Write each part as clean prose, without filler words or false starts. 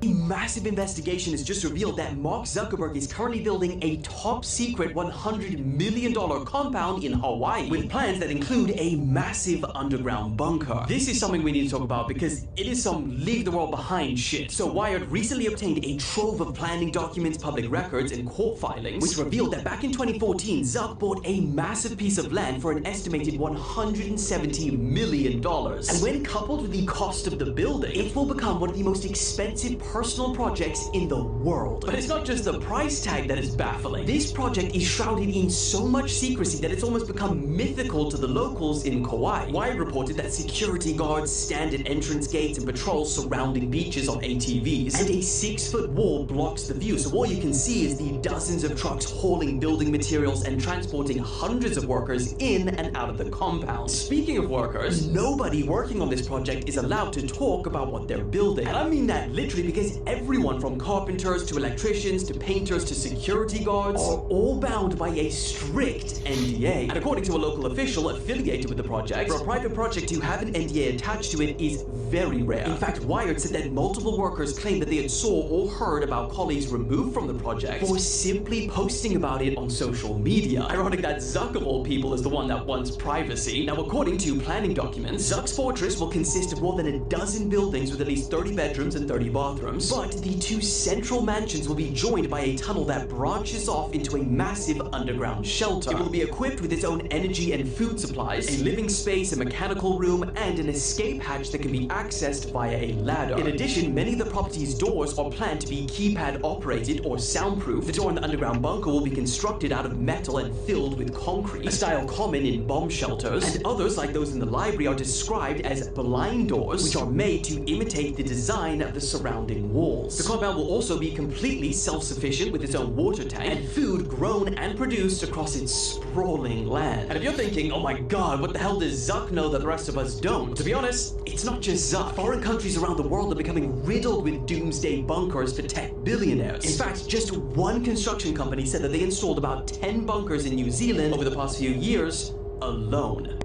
A massive investigation has just revealed that Mark Zuckerberg is currently building a top-secret $100 million compound in Hawaii with plans that include a massive underground bunker. This is something we need to talk about because it is some leave the world behind shit. So Wired recently obtained a trove of planning documents, public records, and court filings, which revealed that back in 2014, Zuck bought a massive piece of land for an estimated $170 million. And when coupled with the cost of the building, it will become one of the most expensive personal projects in the world. But it's not just the price tag that is baffling. This project is shrouded in so much secrecy that it's almost become mythical to the locals in Kauai. Wired reported that security guards stand at entrance gates and patrols surrounding beaches on ATVs, and a 6-foot wall blocks the view, so all you can see is the dozens of trucks hauling building materials and transporting hundreds of workers in and out of the compound. Speaking of workers, nobody working on this project is allowed to talk about what they're building. And I mean that literally, because everyone from carpenters to electricians to painters to security guards are all bound by a strict NDA. And according to a local official affiliated with the project, for a private project to have an NDA attached to it is very rare. In fact, Wired said that multiple workers claimed that they had saw or heard about colleagues removed from the project for simply posting about it on social media. Ironic that Zuck of all people is the one that wants privacy. Now, according to planning documents, Zuck's fortress will consist of more than a dozen buildings with at least 30 bedrooms and 30 bathrooms, but the two central mansions will be joined by a tunnel that branches off into a massive underground shelter. It will be equipped with its own energy and food supplies, a living space, a mechanical room, and an escape hatch that can be accessed via a ladder. In addition, many of the property's doors are planned to be keypad operated or soundproof. The door in the underground bunker will be constructed out of metal and filled with concrete, a style common in bomb shelters, and others like those in the library are described as blind doors, which are made to imitate the design of the surrounding walls. The compound will also be completely self-sufficient with its own water tank and food grown and produced across its sprawling land. And if you're thinking, oh my god, what the hell does Zuck know that the rest of us don't? To be honest, it's not just Zuck. Foreign countries around the world are becoming riddled with doomsday bunkers for tech billionaires. In fact, just one construction company said that they installed about 10 bunkers in New Zealand over the past few years alone.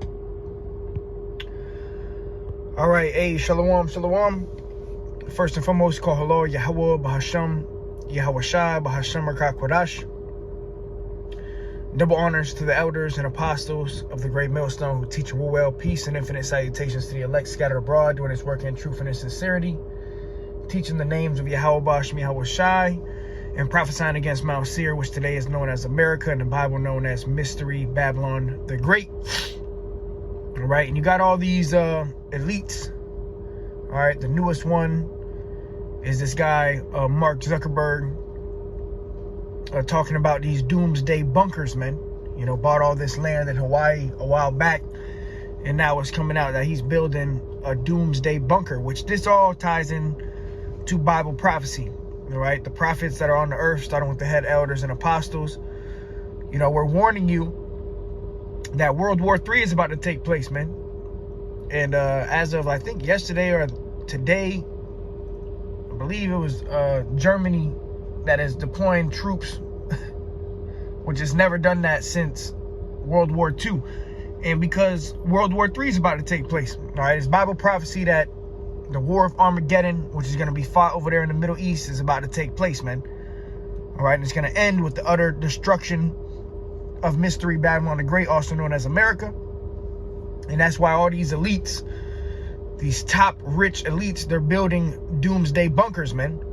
All right, hey, shalom, shalom. First and foremost, call hello, Yahweh, Bahasham, Yahweh Shai, Bahasham, Rakah Kodash. Double honors to the elders and apostles of the great millstone who teach well, peace and infinite salutations to the elect scattered abroad, doing his work in truth and in sincerity, teaching the names of Yahweh Bahasham, Yahweh Shai, and prophesying against Mount Seir, which today is known as America, and the Bible known as Mystery Babylon the Great. All right, and you got all these elites. All right, the newest one is this guy, Mark Zuckerberg, talking about these doomsday bunkers, man. You know, bought all this land in Hawaii a while back, and now it's coming out that he's building a doomsday bunker, which this all ties in to Bible prophecy. All right, the prophets that are on the earth, starting with the head elders and apostles, you know, we're warning you that World War III is about to take place, man. And as of, I think, yesterday or today, I believe it was Germany that is deploying troops, which has never done that since World War II. And because World War III is about to take place, all right, it's Bible prophecy that the War of Armageddon, which is going to be fought over there in the Middle East, is about to take place, man. All right, and it's going to end with the utter destruction of Mystery Babylon the Great, also known as America. And that's why all these elites, these top rich elites, they're building doomsday bunkers, man.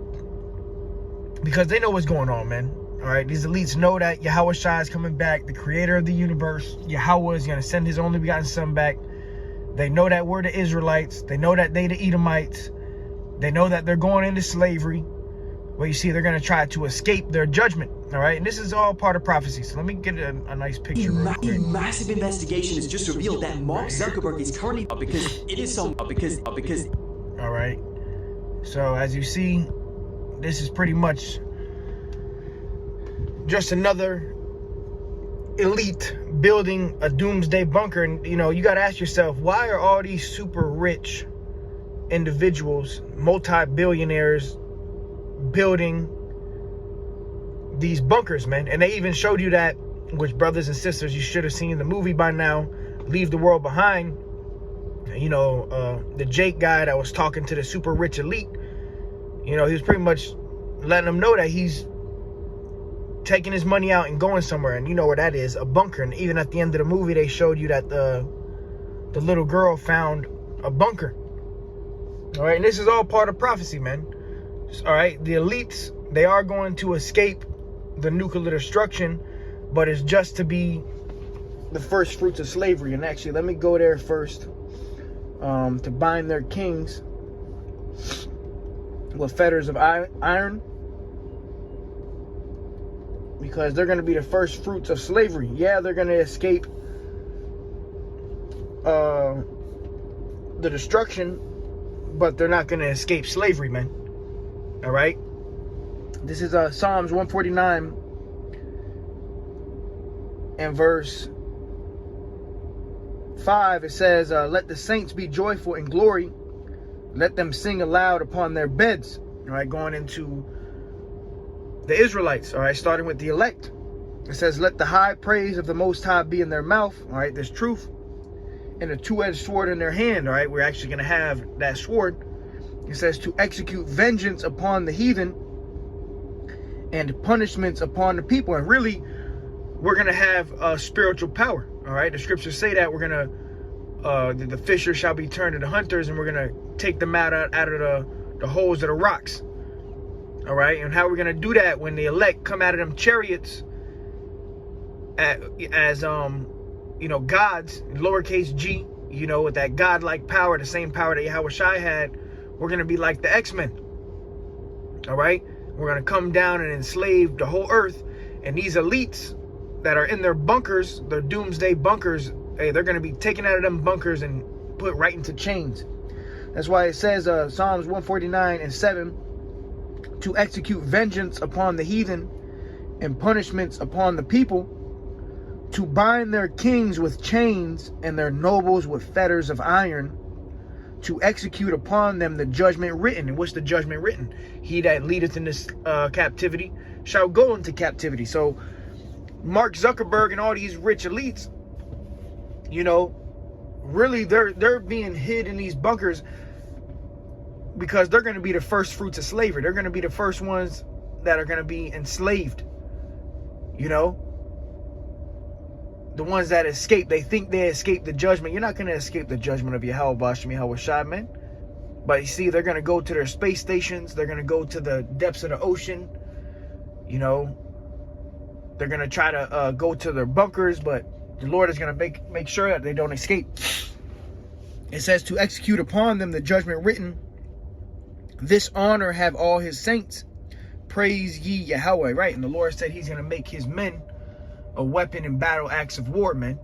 Because they know what's going on, man. All right, these elites know that Yahweh Shai is coming back, the creator of the universe. Yahweh is going to send his only begotten son back. They know that we're the Israelites. They know that they the Edomites. They know that they're going into slavery. Well, you see, they're going to try to escape their judgment. All right, and this is all part of prophecy. So let me get a nice picture. A massive investigation has just revealed that Mark Zuckerberg is currently because it is some because. All right. So as you see, this is pretty much just another elite building a doomsday bunker. And you know, you got to ask yourself, why are all these super rich individuals, multi-billionaires, building these bunkers, man? And they even showed you that, which, brothers and sisters, you should have seen the movie by now, Leave the World Behind. You know, the Jake guy that was talking to the super rich elite, You know, he was pretty much letting them know that he's taking his money out and going somewhere. And you know where that is, a bunker. And even at the end of the movie, they showed you that the little girl found a bunker. All right, and this is all part of prophecy, man. All right, the elites, they are going to escape the nuclear destruction, but it's just to be the first fruits of slavery. And actually, let me go there first. To bind their kings with fetters of iron, because they're going to be the first fruits of slavery. Yeah, they're going to escape the destruction, but they're not going to escape slavery, man. All right, this is Psalms 149 and verse 5. It says, let the saints be joyful in glory, let them sing aloud upon their beds. All right, going into the Israelites. All right, starting with the elect. It says, let the high praise of the Most High be in their mouth. All right, there's truth and a two-edged sword in their hand. All right, we're actually going to have that sword. It says to execute vengeance upon the heathen and punishments upon the people. And really, we're going to have spiritual power. All right, the scriptures say that we're going to, the fishers shall be turned into hunters, and we're going to take them out of the holes of the rocks. All right, and how we're going to do that when the elect come out of them chariots as you know, gods, lowercase g, you know, with that godlike power, the same power that Yahweh Shai had. We're going to be like the X-Men. All right, we're going to come down and enslave the whole earth. And these elites that are in their bunkers, their doomsday bunkers, hey, they're going to be taken out of them bunkers and put right into chains. That's why it says, Psalms 149 and 7, to execute vengeance upon the heathen and punishments upon the people, to bind their kings with chains and their nobles with fetters of iron, to execute upon them the judgment written. And what's the judgment written? He that leadeth in this captivity shall go into captivity. So Mark Zuckerberg and all these rich elites, you know, really they're being hid in these bunkers because they're going to be the first fruits of slavery. They're going to be the first ones that are going to be enslaved. You know, the ones that escape, they think they escape the judgment. You're not going to escape the judgment of Yahweh Bashem Yahweh Shai, man. But you see, they're going to go to their space stations. They're going to go to the depths of the ocean. You know, they're going to try to go to their bunkers, but the Lord is going to make sure that they don't escape. It says to execute upon them the judgment written. This honor have all his saints. Praise ye Yahweh. Right, and the Lord said he's going to make his men a weapon in battle acts of war, man.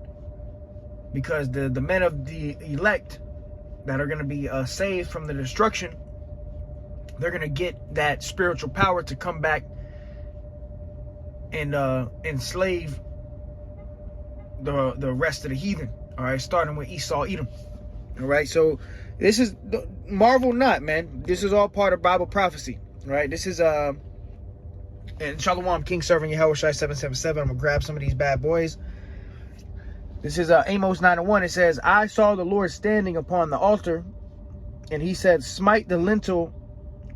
Because the men of the elect that are going to be saved from the destruction, they're going to get that spiritual power to come back and enslave the rest of the heathen. All right, starting with Esau, Edom. All right, so this is, marvel not, man. This is all part of Bible prophecy. All right, this is and Shalom, King Servant Yahweh Shai 777. I'm gonna grab some of these bad boys. This is Amos 9:1. It says, I saw the Lord standing upon the altar, and he said, smite the lintel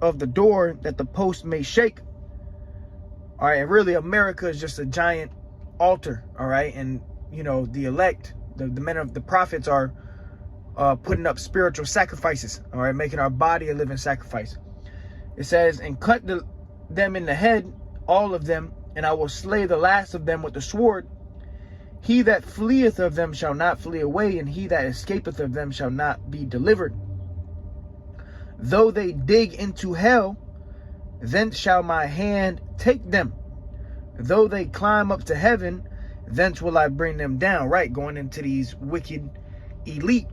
of the door that the post may shake. All right, and really America is just a giant altar. All right, and you know, the elect, the men of the prophets are putting up spiritual sacrifices. All right, making our body a living sacrifice. It says, and cut them in the head, all of them, and I will slay the last of them with the sword. He that fleeth of them shall not flee away, and he that escapeth of them shall not be delivered. Though they dig into hell, thence shall my hand take them. Though they climb up to heaven, thence will I bring them down. Right, going into these wicked elite.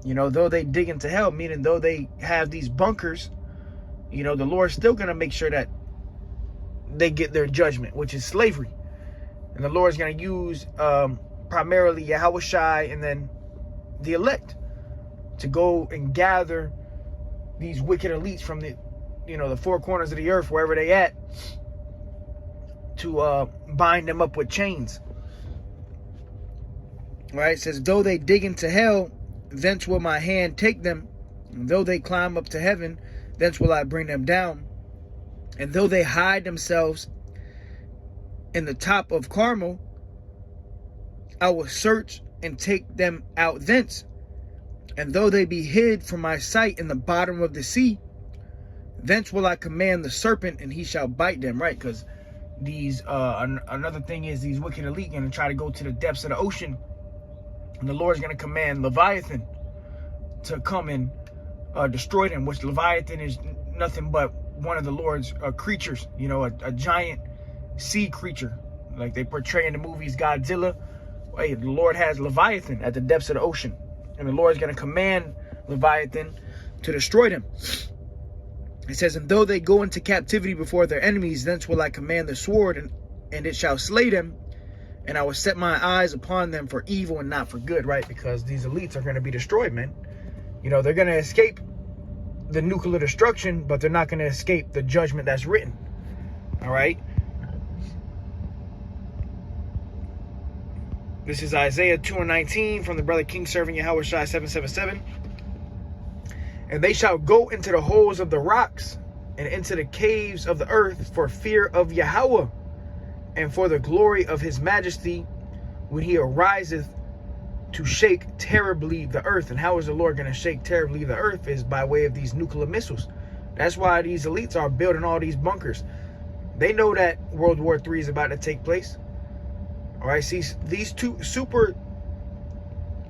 You know, though they dig into hell, meaning though they have these bunkers, you know, the Lord's still going to make sure that they get their judgment, which is slavery. And the Lord's going to use primarily Yahweh Shai and then the elect to go and gather these wicked elites from the, you know, the four corners of the earth, wherever they at, to bind them up with chains. Right? It says, though they dig into hell, thence will my hand take them. And though they climb up to heaven, thence will I bring them down. And though they hide themselves in the top of Carmel, I will search and take them out thence. And though they be hid from my sight in the bottom of the sea, thence will I command the serpent, and he shall bite them. Right? Because these another thing is these wicked elite going to try to go to the depths of the ocean, and the Lord's going to command Leviathan to come and destroy them. Which Leviathan is nothing but one of the Lord's creatures. You know, a giant sea creature, like they portray in the movies Godzilla. Hey, the Lord has Leviathan at the depths of the ocean, and the Lord is going to command Leviathan to destroy them. It says, and though they go into captivity before their enemies, thence will I command the sword, and it shall slay them, and I will set my eyes upon them for evil and not for good. Right? Because these elites are going to be destroyed, man. You know, they're going to escape the nuclear destruction, but they're not going to escape the judgment that's written. All right? This is Isaiah 2:19 from the brother King Serving Yahweh Shai 777. And they shall go into the holes of the rocks and into the caves of the earth for fear of Yahweh and for the glory of his majesty when he ariseth to shake terribly the earth. And how is the Lord going to shake terribly the earth? Is by way of these nuclear missiles. That's why these elites are building all these bunkers. They know that World War III is about to take place. All right, see, these two super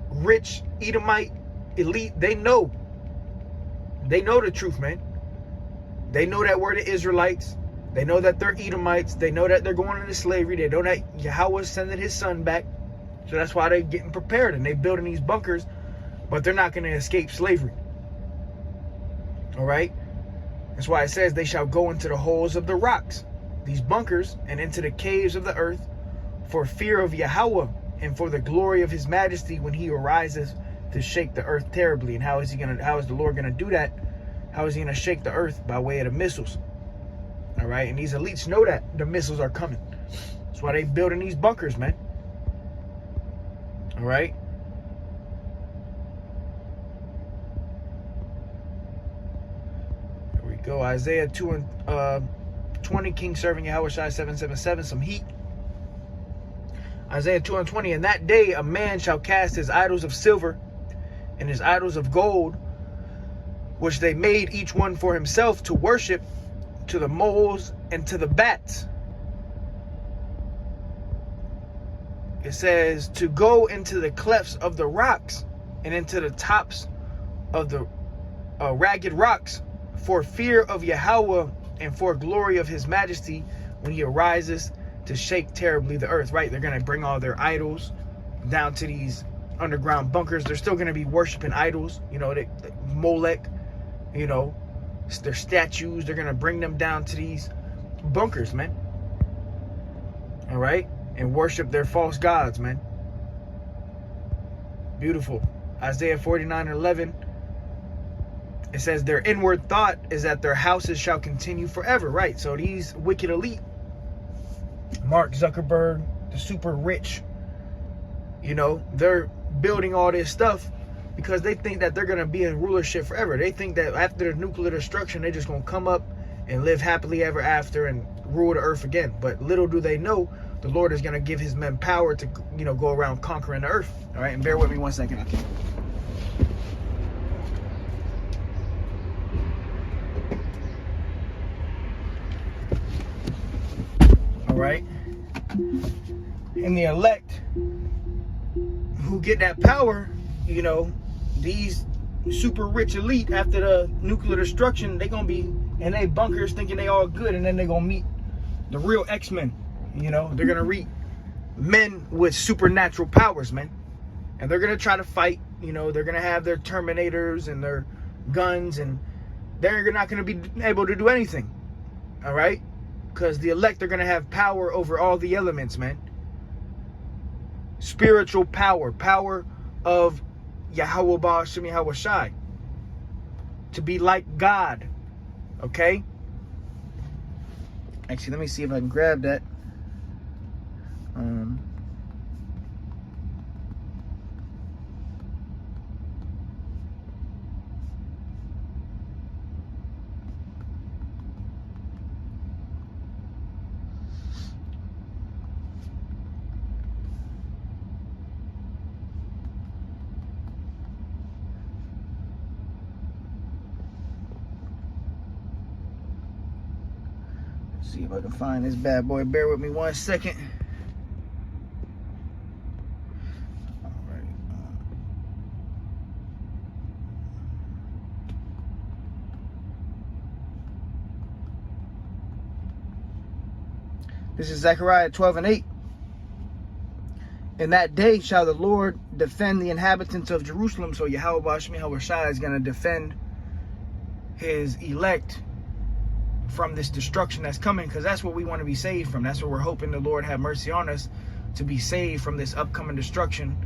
rich Edomite elite, they know the truth, man. They know that we're the Israelites. They know that they're Edomites. They know that they're going into slavery. They know that Yahweh's sending his son back. So that's why they're getting prepared and they're building these bunkers, but they're not going to escape slavery. All right? That's why it says they shall go into the holes of the rocks, these bunkers, and into the caves of the earth, for fear of Yahweh and for the glory of his majesty when he arises to shake the earth terribly. And how is the Lord gonna do that? How is he gonna shake the earth? By way of the missiles. All right, and these elites know that the missiles are coming. That's why they building these bunkers, man. All right. Here we go. Isaiah 2:20, King Serving Yahweh Shai 777, some heat. Isaiah 2:20, in that day a man shall cast his idols of silver and his idols of gold, which they made each one for himself to worship, to the moles and to the bats. It says to go into the clefts of the rocks and into the tops of the ragged rocks for fear of Yahweh and for glory of his majesty when he arises to shake terribly the earth. Right? They're going to bring all their idols down to these underground bunkers. They're still going to be worshiping idols, you know, Molech, you know, their statues. They're going to bring them down to these bunkers, man. All right? And worship their false gods, man. Beautiful. Isaiah 49:11. It says their inward thought is that their houses shall continue forever. Right? So these wicked elite, Mark Zuckerberg, the super rich, you know, they're building all this stuff because they think that they're going to be in rulership forever. They think that after the nuclear destruction, they're just going to come up and live happily ever after and rule the earth again. But little do they know, the Lord is going to give his men power to, you know, go around conquering the earth. All right, and bear with me 1 second. Okay. All right. And the elect who get that power, you know, these super rich elite, after the nuclear destruction, they're going to be in their bunkers thinking they all good, and then they're going to meet the real X-Men. You know, they're going to meet men with supernatural powers, man. And they're going to try to fight. You know, they're going to have their Terminators and their guns, and they're not going to be able to do anything. All right? Because the elect are going to have power over all the elements, man. Spiritual power. Power of Yahweh Ba'ashem Yahweh Shai. To be like God. Okay? Actually, let me see if I can grab that. see if I can find this bad boy. Bear with me 1 second. All right. This is Zechariah 12:8. In that day shall the Lord defend the inhabitants of Jerusalem. So Yahweh Bashmi Shai is going to defend his elect from this destruction that's coming, because that's what we want to be saved from. That's what we're hoping the Lord have mercy on us, to be saved from this upcoming destruction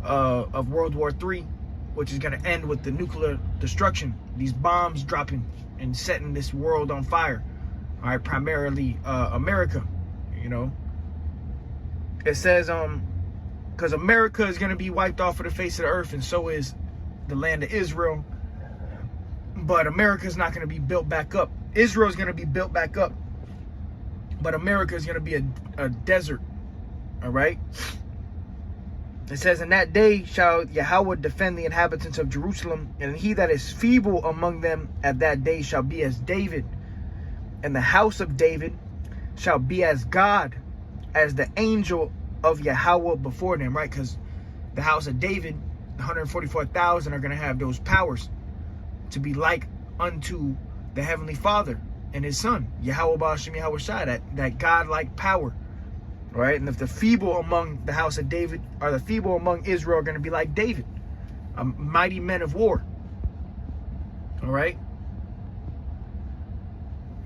of World War III, which is going to end with the nuclear destruction. These bombs dropping and setting this world on fire. All right, primarily America, you know. It says, because America is going to be wiped off of the face of the earth, and so is the land of Israel. But America is not going to be built back up. Israel is going to be built back up, but America is going to be a desert. All right. It says, in that day shall Yahweh defend the inhabitants of Jerusalem, and he that is feeble among them at that day shall be as David, and the house of David shall be as God, as the angel of Yahweh before them. Right, because the house of David, 144,000 are going to have those powers to be like unto the Heavenly Father and his Son, Yahweh Bashim Yahweh Shai, that God-like power. Right? And if the feeble among the house of David, or the feeble among Israel, are going to be like David, mighty men of war. All right?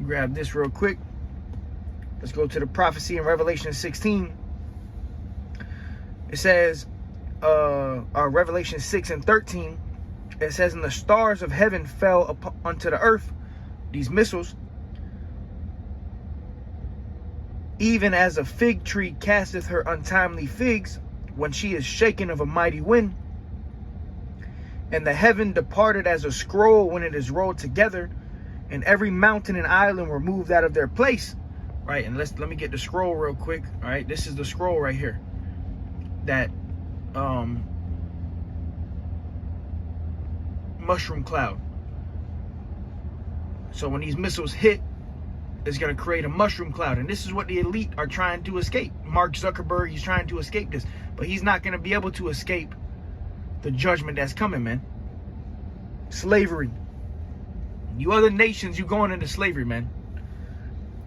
Grab this real quick. Let's go to the prophecy in Revelation 16. It says, Revelation 6:13, it says, and the stars of heaven fell unto the earth, these missiles, even as a fig tree casteth her untimely figs when she is shaken of a mighty wind. And the heaven departed as a scroll when it is rolled together, and every mountain and island were moved out of their place. Right, and let me get the scroll real quick. All right, this is the scroll right here. That mushroom cloud. So when these missiles hit, it's going to create a mushroom cloud. And this is what the elite are trying to escape. Mark Zuckerberg, he's trying to escape this. But he's not going to be able to escape the judgment that's coming, man. Slavery. You other nations, you going into slavery, man.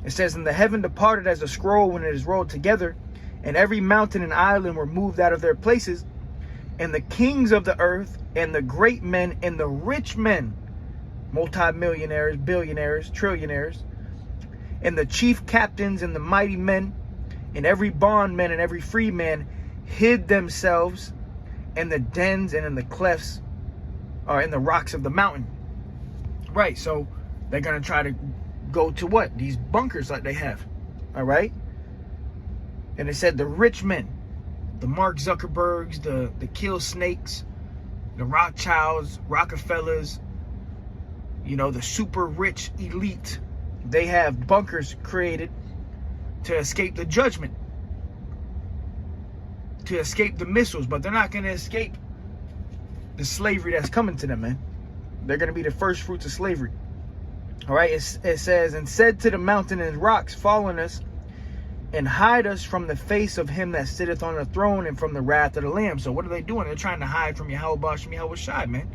It says, and the heaven departed as a scroll when it is rolled together, and every mountain and island were moved out of their places, and the kings of the earth, and the great men, and the rich men, multimillionaires, billionaires, trillionaires, and the chief captains, and the mighty men, and every bondman, and every free man, hid themselves in the dens and in the clefts, or in the rocks of the mountain. Right, so they're going to try to go to what? These bunkers that they have. All right? And it said the rich men, the Mark Zuckerbergs, the kill snakes, the Rothschilds, Rockefellers, you know, the super rich elite, they have bunkers created to escape the judgment, to escape the missiles, but they're not going to escape the slavery that's coming to them, man. They're going to be the first fruits of slavery. All right, it says, and said to the mountain and rocks, fall on us, and hide us from the face of him that sitteth on the throne, and from the wrath of the Lamb. So what are they doing? They're trying to hide from Yahweh Bashim Yahweh Shai, man.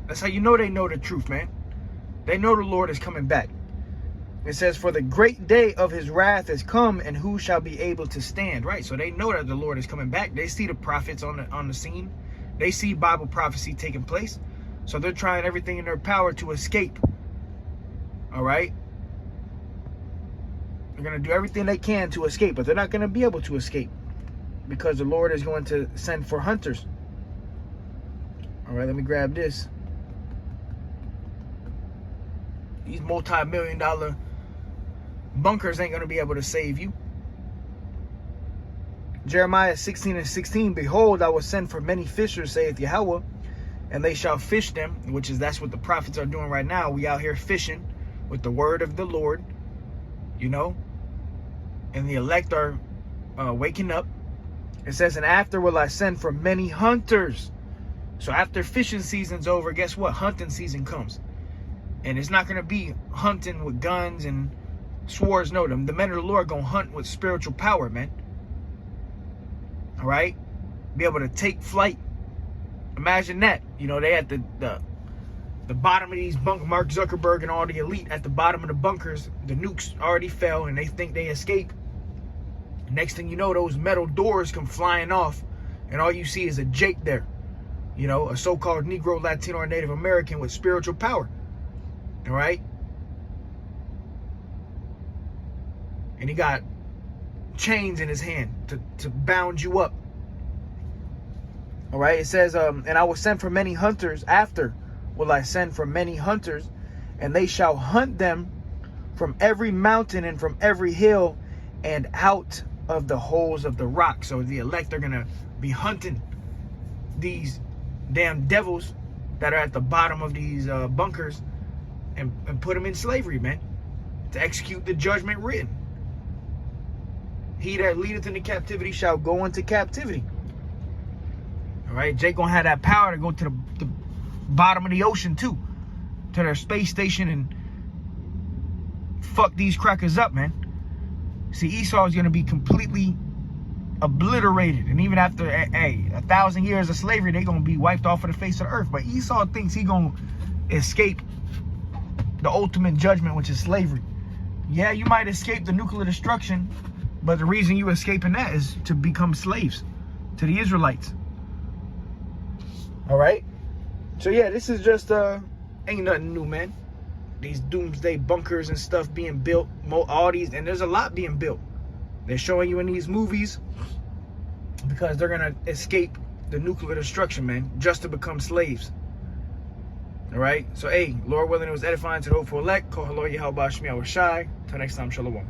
That's how you know they know the truth, man. They know the Lord is coming back. It says, for the great day of his wrath is come, and who shall be able to stand? Right, so they know that the Lord is coming back. They see the prophets on the scene. They see Bible prophecy taking place. So they're trying everything in their power to escape. All right? They're going to do everything they can to escape, but they're not going to be able to escape because the Lord is going to send for hunters. All right, let me grab this. These multi-million-dollar bunkers ain't going to be able to save you. Jeremiah 16:16, behold, I will send for many fishers, saith Yahweh, and they shall fish them, that's what the prophets are doing right now. We out here fishing with the word of the Lord, you know, and the elect are waking up. It says, and after will I send for many hunters. So after fishing season's over, guess what? Hunting season comes. And it's not going to be hunting with guns and swords, no, them. The men of the Lord gonna hunt with spiritual power, man. All right? Be able to take flight. Imagine that. You know, they at the bottom of these bunkers, Mark Zuckerberg and all the elite at the bottom of the bunkers, the nukes already fell and they think they escape. Next thing you know, those metal doors come flying off and all you see is a Jake there. You know, a so-called Negro, Latino, or Native American with spiritual power. All right? And he got chains in his hand to bound you up. All right? It says, and I will send for many hunters after will I send for many hunters, and they shall hunt them from every mountain and from every hill and out of the holes of the rock. So the elect are going to be hunting these damn devils that are at the bottom of these bunkers and put them in slavery, man, to execute the judgment written. He that leadeth into captivity shall go into captivity. All right, Jake gonna have that power to go to the bottom of the ocean too, to their space station and fuck these crackers up, man. See, Esau is gonna be completely obliterated, and even after 1,000 years of slavery, they're gonna be wiped off of the face of the earth. But Esau thinks he gonna escape the ultimate judgment, which is slavery. Yeah, you might escape the nuclear destruction, but the reason you escaping that is to become slaves to the Israelites. All right. So yeah, this is just ain't nothing new, man. These doomsday bunkers and stuff being built, all these, and there's a lot being built. They're showing you in these movies because they're gonna escape the nuclear destruction, man, just to become slaves. All right. So hey, Lord willing, it was edifying to the hopeful elect. Call hello, Yahweh Shemi, I was shy. Till next time, shalom.